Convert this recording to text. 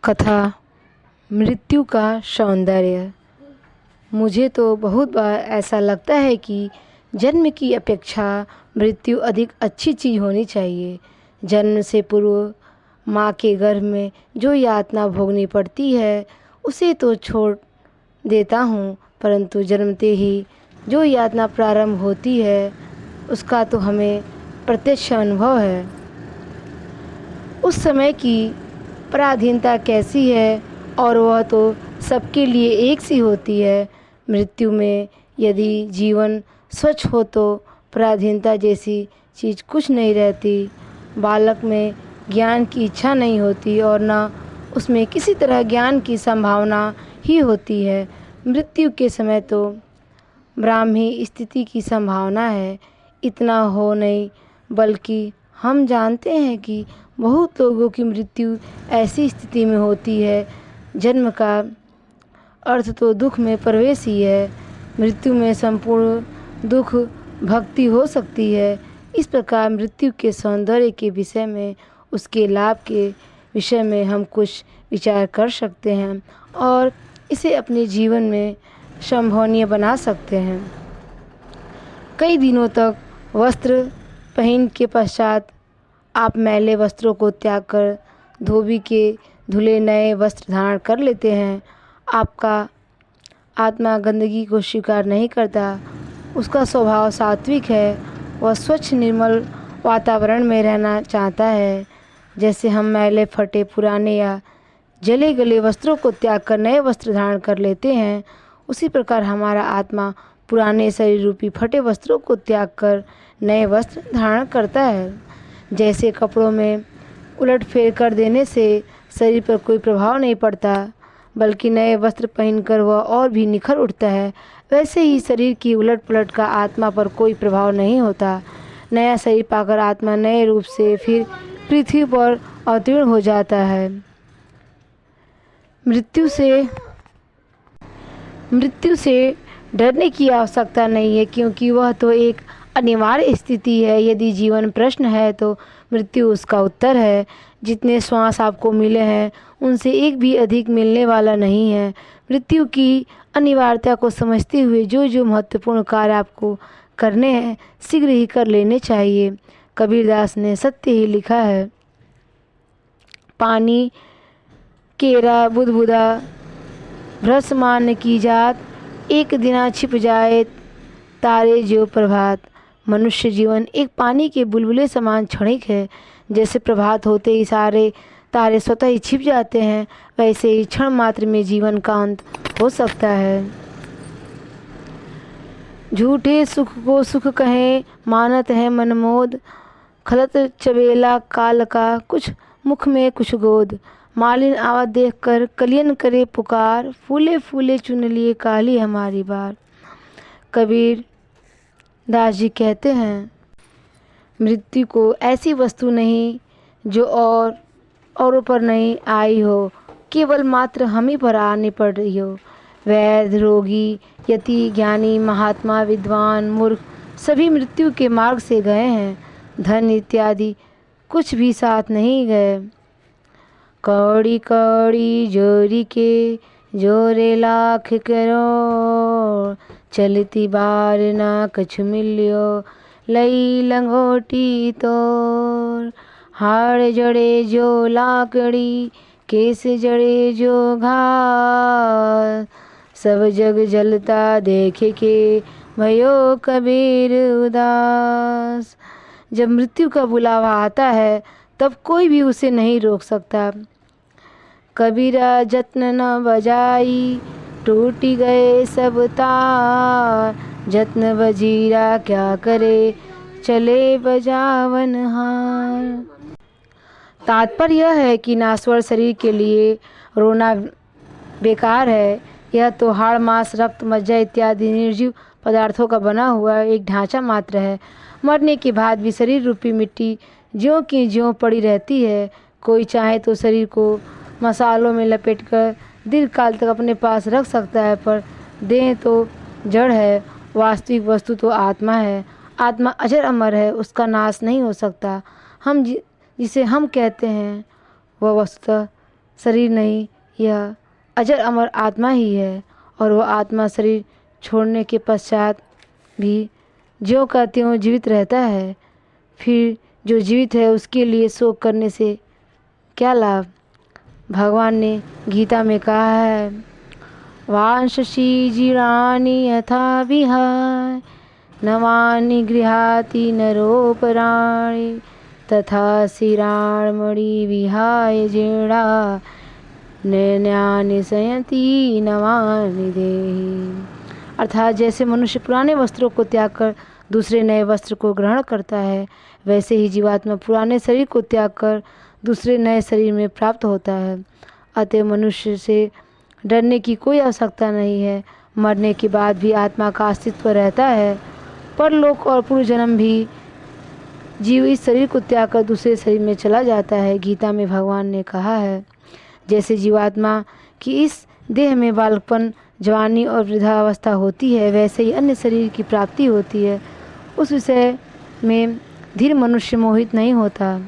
कथा मृत्यु का सौंदर्य। मुझे तो बहुत बार ऐसा लगता है कि जन्म की अपेक्षा मृत्यु अधिक अच्छी चीज़ होनी चाहिए। जन्म से पूर्व माँ के गर्भ में जो यातना भोगनी पड़ती है उसे तो छोड़ देता हूँ, परंतु जन्मते ही जो यातना प्रारंभ होती है उसका तो हमें प्रत्यक्ष अनुभव है। उस समय की पराधीनता कैसी है, और वह तो सबके लिए एक सी होती है। मृत्यु में यदि जीवन स्वच्छ हो तो पराधीनता जैसी चीज़ कुछ नहीं रहती। बालक में ज्ञान की इच्छा नहीं होती और न उसमें किसी तरह ज्ञान की संभावना ही होती है। मृत्यु के समय तो ब्राह्मी स्थिति की संभावना है, इतना हो नहीं, बल्कि हम जानते हैं कि बहुत लोगों की मृत्यु ऐसी स्थिति में होती है। जन्म का अर्थ तो दुख में प्रवेश ही है। मृत्यु में संपूर्ण दुख भक्ति हो सकती है। इस प्रकार मृत्यु के सौंदर्य के विषय में, उसके लाभ के विषय में हम कुछ विचार कर सकते हैं और इसे अपने जीवन में संभवनीय बना सकते हैं। कई दिनों तक वस्त्र पहन के पश्चात आप मैले वस्त्रों को त्याग कर धोबी के धुले नए वस्त्र धारण कर लेते हैं। आपका आत्मा गंदगी को स्वीकार नहीं करता, उसका स्वभाव सात्विक है। वह स्वच्छ निर्मल वातावरण में रहना चाहता है। जैसे हम मैले फटे पुराने या जले गले वस्त्रों को त्याग कर नए वस्त्र धारण कर लेते हैं, उसी प्रकार हमारा आत्मा पुराने शरीर रूपी फटे वस्त्रों को त्याग कर नए वस्त्र धारण करता है। जैसे कपड़ों में उलट फेर कर देने से शरीर पर कोई प्रभाव नहीं पड़ता, बल्कि नए वस्त्र पहनकर वह और भी निखर उठता है, वैसे ही शरीर की उलट पलट का आत्मा पर कोई प्रभाव नहीं होता। नया शरीर पाकर आत्मा नए रूप से फिर पृथ्वी पर अवतीर्ण हो जाता है। मृत्यु से डरने की आवश्यकता नहीं है, क्योंकि वह तो एक अनिवार्य स्थिति है। यदि जीवन प्रश्न है तो मृत्यु उसका उत्तर है। जितने श्वास आपको मिले हैं उनसे एक भी अधिक मिलने वाला नहीं है। मृत्यु की अनिवार्यता को समझते हुए जो जो महत्वपूर्ण कार्य आपको करने हैं शीघ्र ही कर लेने चाहिए। कबीरदास ने सत्य ही लिखा है। पानी केरा बुदबुदा भ्रष्मान की जात, एक दिना छिप जाए तारे जो प्रभात। मनुष्य जीवन एक पानी के बुलबुले समान क्षणिक है। जैसे प्रभात होते ही सारे तारे स्वतः ही छिप जाते हैं, वैसे ही क्षण मात्र में जीवन का अंत हो सकता है। झूठे सुख को सुख कहें मानत है मनमोद, खलत चबेला काल का कुछ मुख में कुछ गोद। मालिन आवाज देख कर कलियन करे पुकार, फूले फूले चुन लिए काली हमारी बार। कबीर दास जी कहते हैं, मृत्यु को ऐसी वस्तु नहीं जो औरों पर नहीं आई हो, केवल मात्र हम ही पर आनी पड़ रही हो। वैद्य रोगी यति ज्ञानी महात्मा विद्वान मूर्ख सभी मृत्यु के मार्ग से गए हैं। धन इत्यादि कुछ भी साथ नहीं गए। कौड़ी कौड़ी जोरी के जोरे लाख करो, चलती बार ना कछु मिलियो लई लंगोटी तोर। हाड़ जड़े जो लाकड़ी केस जड़े जो घास, सब जग जलता देखे के भयो कबीर उदास। जब मृत्यु का बुलावा आता है तब कोई भी उसे नहीं रोक सकता। कबीरा जत्न न बजाई टूटी गए सब तार, जत्न बजीरा क्या करे चले बजावन हार। तात्पर्य यह है कि नाश्वर शरीर के लिए रोना बेकार है। यह तो हाड़ मांस रक्त मज्जा इत्यादि निर्जीव पदार्थों का बना हुआ एक ढांचा मात्र है। मरने के बाद भी शरीर रूपी मिट्टी ज्यों की ज्यों पड़ी रहती है। कोई चाहे तो शरीर को मसालों में लपेटकर दीर्घ काल तक अपने पास रख सकता है, पर देह तो जड़ है, वास्तविक वस्तु तो आत्मा है। आत्मा अजर अमर है, उसका नाश नहीं हो सकता। जिसे हम कहते हैं वह वस्तुतः शरीर नहीं, यह अजर अमर आत्मा ही है और वह आत्मा शरीर छोड़ने के पश्चात भी ज्यों का त्यों जीवित रहता है। फिर जो जीवित है उसके लिए शोक करने से क्या लाभ। भगवान ने गीता में कहा है, वांशसी जीराणि यथा विहाय नवानि गृहाति नरोपराणि तथा शिरामणि विहाय जीर्णा नैन्यानि संयति नवानि देहि। अर्थात जैसे मनुष्य पुराने वस्त्रों को त्याग कर दूसरे नए वस्त्र को ग्रहण करता है, वैसे ही जीवात्मा पुराने शरीर को त्याग कर दूसरे नए शरीर में प्राप्त होता है। अतः मनुष्य से डरने की कोई आवश्यकता नहीं है। मरने के बाद भी आत्मा का अस्तित्व रहता है। परलोक और पूर्व जन्म भी जीव इस शरीर को त्याग कर दूसरे शरीर में चला जाता है। गीता में भगवान ने कहा है, जैसे जीवात्मा की इस देह में बालकपन, जवानी और वृद्धावस्था होती है, वैसे ही अन्य शरीर की प्राप्ति होती है। उस विषय में धीर मनुष्य मोहित नहीं होता।